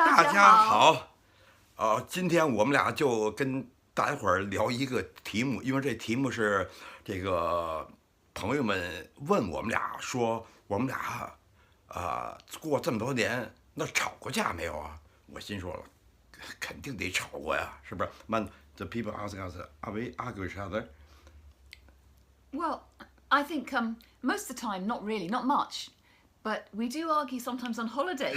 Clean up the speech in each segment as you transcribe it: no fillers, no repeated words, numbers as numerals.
大家好，今天我们俩就跟大家伙儿聊一个题目，因为这题目是这个朋友们问我们俩说，我们俩过这么多年，那吵过架没有啊？我心说了，肯定得吵过呀，是不是？Man, the people ask us, are we argue each other? Well, I think most of the time, not really, not much. But we do argue sometimes on holiday,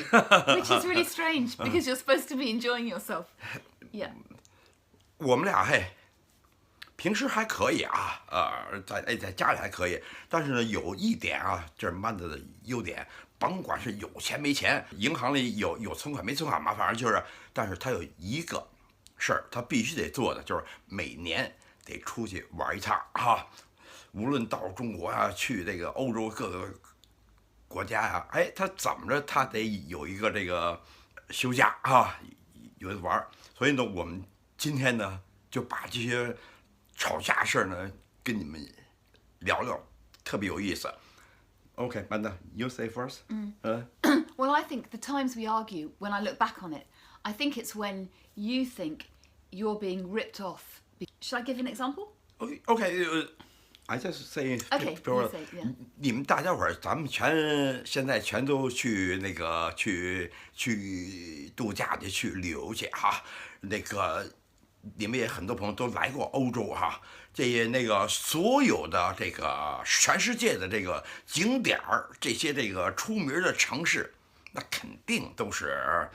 which is really strange because you're supposed to be enjoying yourself. Yeah. 我们俩平时还可以啊，在家里还可以，但是呢，有一点啊，这是曼德的优点，甭管是有钱没钱，银行里有存款没存款嘛，反正就是，但是他有一个事儿，他必须得做的，就是每年得出去玩一趟啊，无论到中国啊，去这个欧洲各个国家呀，他怎么着他得有一个这个休假啊，有的玩儿。所以呢，我们今天呢就把这些吵架事儿呢跟你们聊聊，特别有意思。Okay, Amanda, you say first. Well, I think the times we argue, when I look back on it, I think it's when you think you're being ripped off. Should I give you an example? Okay. I just say, Okay, you say, yeah. 你们大家伙儿，咱们现在全都去那个去度假去，去旅游去哈。那个你们也很多朋友都来过欧洲哈，这些那个所有的这个全世界的这个景点儿，这些这个出名的城市，那肯定都是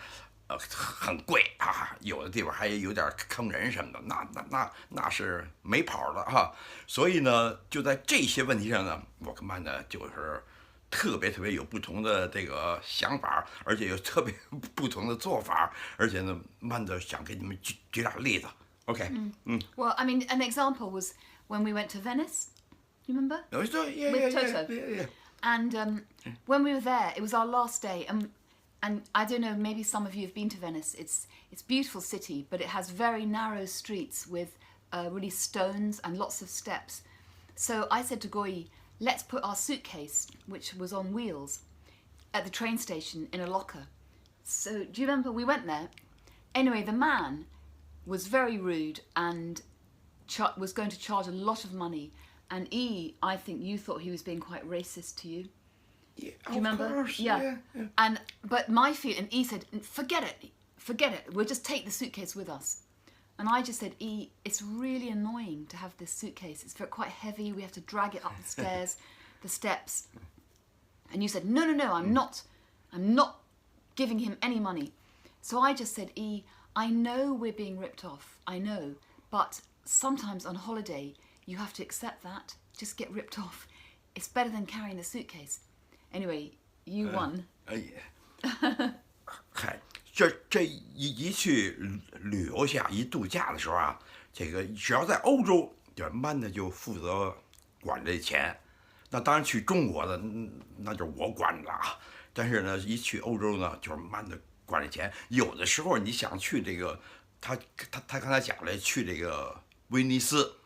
很贵啊，有的地方还有点坑人什么的，那是没跑的哈。所以呢，就在这些问题上呢，我跟曼呢就是特别有不同的这个想法，而且有特别不同的做法，而且呢，曼的想给你们举俩例子。OK， Well, I mean, an example was when we went to Venice. You remember? With Toto. Yeah. And when we were there, it was our last day. And I don't know, maybe some of you have been to Venice. It's a beautiful city, but it has very narrow streets with really stones and lots of steps. So I said to Guo Yi, let's put our suitcase, which was on wheels, at the train station in a locker. So do you remember we went there? Anyway, the man was very rude and was going to charge a lot of money. And I think you thought he was being quite racist to you. Yeah, Do you remember? Of course, yeah. But my feeling, and said, forget it. We'll just take the suitcase with us. And I just said, it's really annoying to have this suitcase. It's quite heavy. We have to drag it up the stairs, the steps. And you said, no, I'm not giving him any money. So I just said, I know we're being ripped off. I know. But sometimes on holiday, you have to accept that. Just get ripped off. It's better than carrying a suitcase. Anyway, you won. 嗨，这一去旅游下一度假的时候啊，这个只要在欧洲，就曼的就负责管这钱。那当然去中国的那就是我管了啊。但是呢，一去欧洲呢，就是曼的管这钱。有的时候你想去这个，他刚才讲了去这个威尼斯，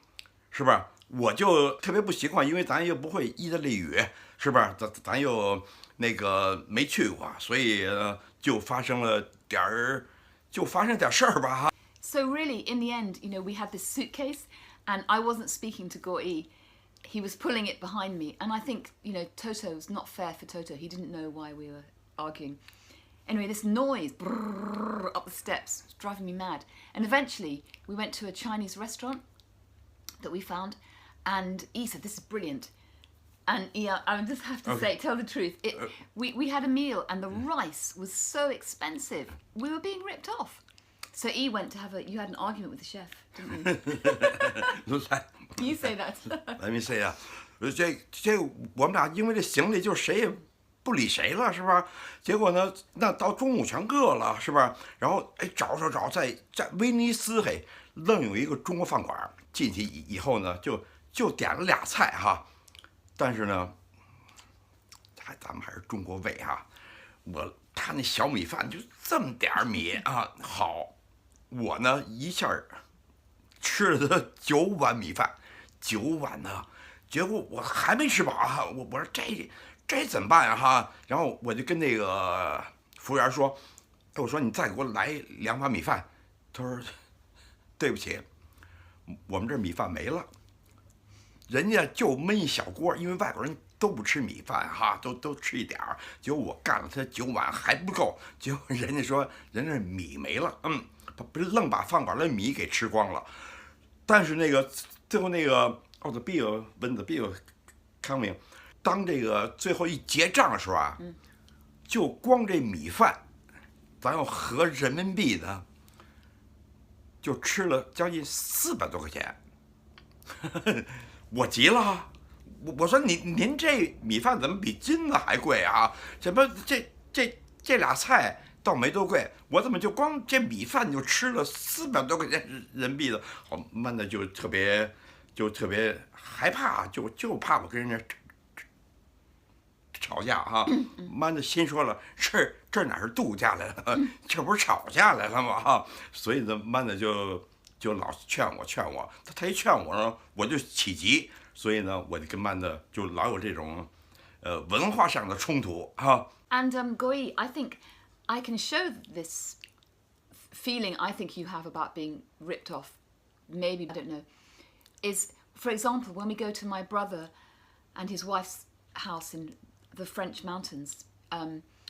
是不是？我就特别不习惯，因为咱又不会意大利语，是不是？咱又那个没去过，所以就发生点事儿吧哈。So really, in the end, we had this suitcase, and I wasn't speaking to Guo Yi. He was pulling it behind me, and I think, Toto was not fair for Toto. He didn't know why we were arguing. Anyway, this noise up the steps was driving me mad. And eventually, we went to a Chinese restaurant that we found, and he said, this is brilliant. And I just have to say, tell the truth. We had a meal, and the rice was so expensive. We were being ripped off. So went to you had an argument with the chef, didn't you? You say that. Let me say 啊，这我们俩因为这行李就谁也不理谁了，是吧？结果呢，那到中午全饿了，是吧？然后找，在威尼斯愣有一个中国饭馆，进去以后呢，就点了俩菜哈。但是呢，咱们还是中国胃哈。他那小米饭就这么点米啊，好，我呢一下吃了9碗米饭，9碗呢，结果我还没吃饱哈，我说这怎么办呀哈？然后我就跟那个服务员说，我说你再给我来2碗米饭，他说对不起，我们这米饭没了，人家就焖一小锅，因为外国人都不吃米饭哈，都吃一点儿。结果我干了他9碗还不够，结果人家说人家米没了，愣把饭馆的米给吃光了。但是那个最后那个the bill when the bill coming， 当这个最后一结账的时候啊，就光这米饭。咱要合人民币的，就吃了将近400多块钱，我急了，我说您这米饭怎么比金子还贵啊？怎么这俩菜倒没多贵，我怎么就光这米饭就吃了400多块钱人民币的？好，慢的就特别害怕，就怕我跟人家吵架哈，慢的心说了，这哪是度假来了，这不是吵架来了吗？哈，所以呢，慢的就老劝我，他一劝我呢，我就起急，所以呢，我就跟慢的就老有这种文化上的冲突哈。And Guo Yi, I think I can show this feeling I think you have about being ripped off. Maybe, I don't know. Is, for example, when we go to my brother and his wife's house in the French mountains,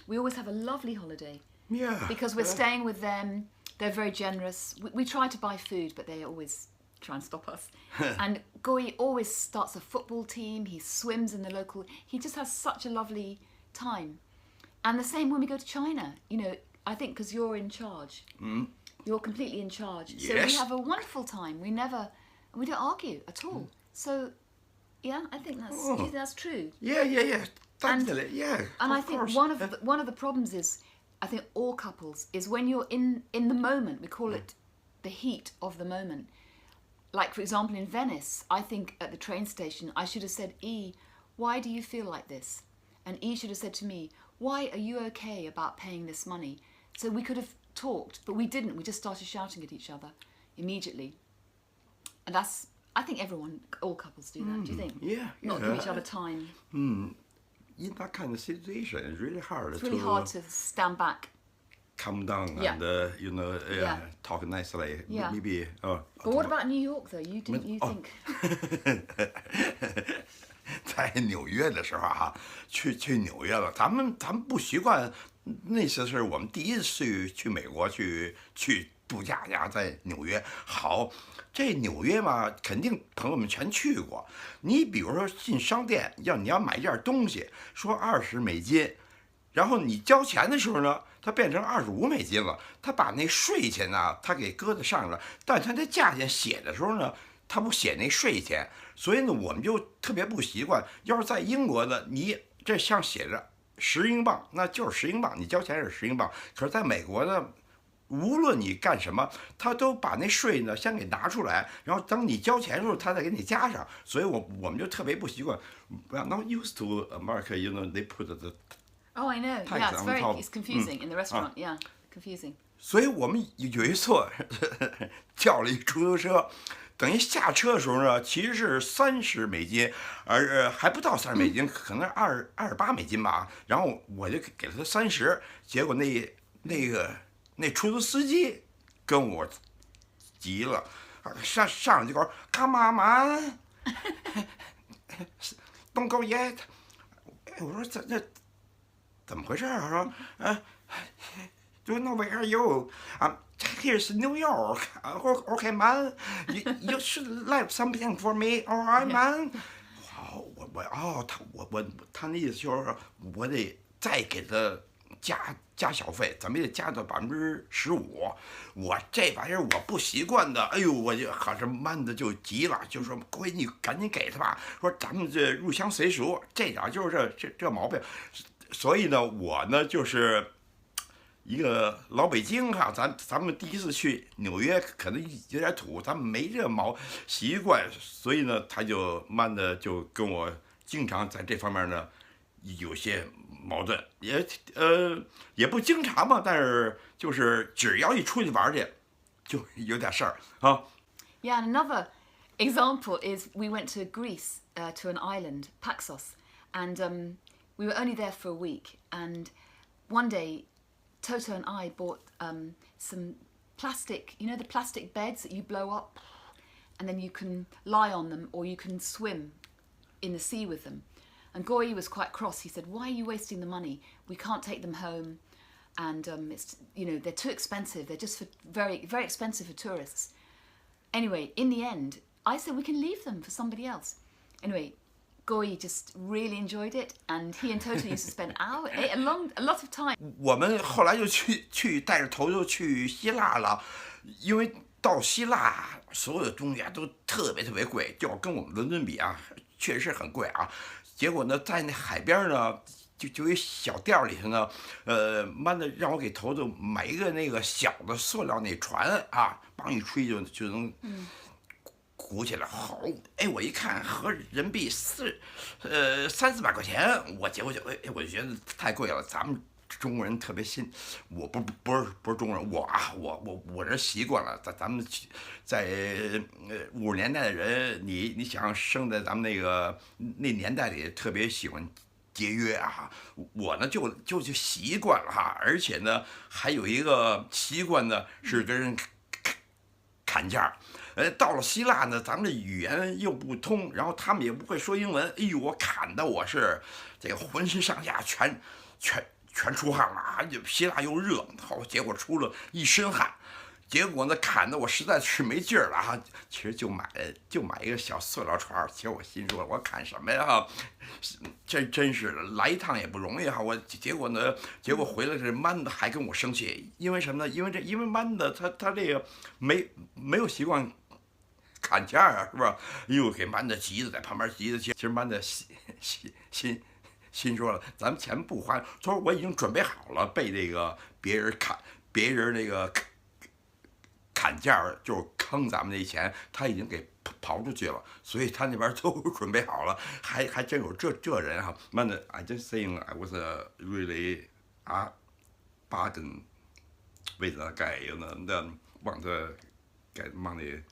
we always have a lovely holiday. Yeah. Because we're staying with them. They're very generous. We try to buy food, but they always try and stop us. And Guo Yi always starts a football team. He swims in the local. He just has such a lovely time. And the same when we go to China. You know, I think because you're in charge. You're completely in charge. Yes. So we have a wonderful time. We don't argue at all. So, yeah, I think do you think that's true? Yeah. Definitely, yeah. And I think course. one of the problems is, I think all couples, is when you're in the moment, we call it the heat of the moment. Like, for example, in Venice, I think at the train station, I should have said, E, why do you feel like this? And E should have said to me, why are you okay about paying this money? So we could have talked, but we didn't. We just started shouting at each other immediately. And I think all couples do that, do you think? Yeah. Not give each other time. In that kind of situation, it's really hard. It's really hard to stand back. Calm down Yeah. and talk nicely. Yeah. Maybe. But what about New York, though? You think? 在纽约的时候哈，去纽约了，咱们不习惯。那次是我们第一次去美国去度假呀，在纽约。好，这纽约嘛，肯定朋友们全去过。你比如说进商店，你要买一件东西，说20美金，然后你交钱的时候呢，它变成25美金了。他把那税钱呢，他给搁在上了，但他这价钱写的时候呢，他不写那税钱，所以呢，我们就特别不习惯。要是在英国呢，你这上写着10英镑，那就是10英镑，你交钱是10英镑。可是在美国呢，无论你干什么，他都把那税呢先给拿出来，然后当你交钱的时候，他再给你加上。所以我们就特别不习惯。Well, not used to America, they put the. Oh, I know. Yeah, it's confusing in the restaurant. Yeah, confusing. 所以我们有一次叫了一出租车，等于下车的时候呢，其实是30美金，还不到30美金，可能28美金吧。然后我就给了他30，结果那出租司机跟我急了，上来就说 Come on, man, don't go yet。我说这怎么回事啊？说Do you know where are you? Here's New York. Okay, man. You should leave something for me, all right, man. 他那意思就是我得再给他加小费，怎么也得加到15%。我这玩意儿我不习惯的，哎呦，我就好像慢的就急了，就说闺女赶紧给他吧，说咱们这入乡随俗，这点就是这毛病。所以呢，我呢就是一个老北京哈，咱们第一次去纽约，可能有点土，咱们没这习惯，所以呢，他就慢的就跟我经常在这方面呢有些矛盾，也不经常吧，但是就是只要一出去玩去，就有点事儿啊。Yeah, and another example is we went to Greece to an island, Paxos, and we were only there for a week. And one day, Toto and I bought some plastic, you know, the plastic beds that you blow up and then you can lie on them or you can swim in the sea with them. And Guo Yi was quite cross. He said, why are you wasting the money? We can't take them home. And it's, you know, they're too expensive. They're just very, very expensive for tourists. Anyway, in the end, I said we can leave them for somebody else. Anyway, Guo Yi just really enjoyed it, and he and Toto used to spend a lot of time. 我们后来就去带着头就去希腊了，因为到希腊所有的东西啊都特别贵，就跟我们伦敦比啊，确实很贵啊。结果呢，在那海边呢，就一小店里头呢，慢的让我给头头买一个那个小的塑料那船啊，帮一吹就能鼓起来。好，哎，我一看合人民币300-400块钱，结果我就觉得太贵了，咱们。中国人特别信，我不是中国人，我这习惯了，咱们在50年代的人，你想生在咱们那年代里，特别喜欢节约啊。我呢就习惯了哈，而且呢还有一个习惯呢是跟人砍价。到了希腊呢，咱们的语言又不通，然后他们也不会说英文，哎呦，我砍的我是这个浑身上下全出汗了啊！希腊又热，好，结果出了一身汗，结果呢砍的我实在是没劲儿了啊！其实就买一个小塑料船，其实我心说我砍什么呀？真是来一趟也不容易哈！结果回来这曼的还跟我生气，因为什么呢？因为曼的他这个没有习惯砍价啊，是吧？又给曼的急的在旁边急的，其实曼的心说了，咱们钱不花。他说我已经准备好了，被这个别人那个砍价，就是坑咱们那钱，他已经给刨出去了，所以他那边都准备好了，还真有这人哈。慢的 I just saying I was really bargain with the guy, you know, then want to get money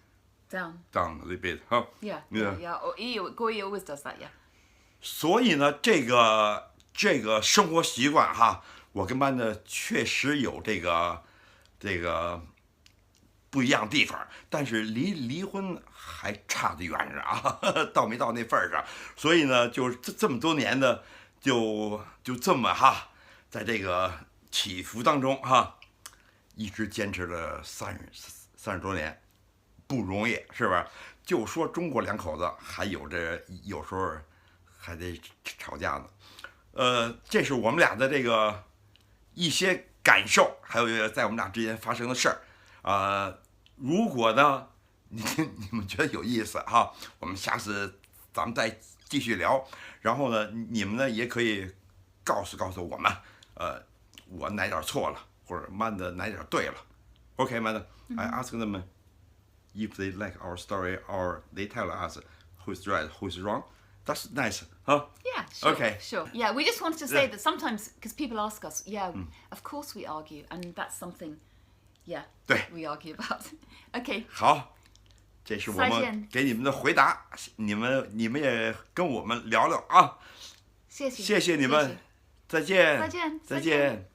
down a little bit, huh? Yeah. Guo Yi always does that, yeah. 所以呢，这个生活习惯哈，我跟班的确实有这个不一样的地方，但是离婚还差得远着啊，到没到那份儿上。所以呢，就这么多年呢，就这么哈，在这个起伏当中哈，一直坚持了30多年，不容易，是吧？就说中国两口子还有时候还得吵架呢。这是我们俩的这个一些感受，还有在我们俩之间发生的事儿。如果呢你们觉得有意思哈，我们下次咱们再继续聊。然后呢，你们呢也可以告诉我们，我哪点错了，或者慢的哪点对了。OK， 慢的，I ask them if they like our story or they tell us who's right, who's wrong. That's nice, huh? Yeah, sure. Okay. Sure. Yeah, we just wanted to say that sometimes, because people ask us, of course we argue, and that's something, 对 we argue about. Okay. 好，这是我们给你们的回答，你们也跟我们聊聊啊。谢谢你们，再见。再见。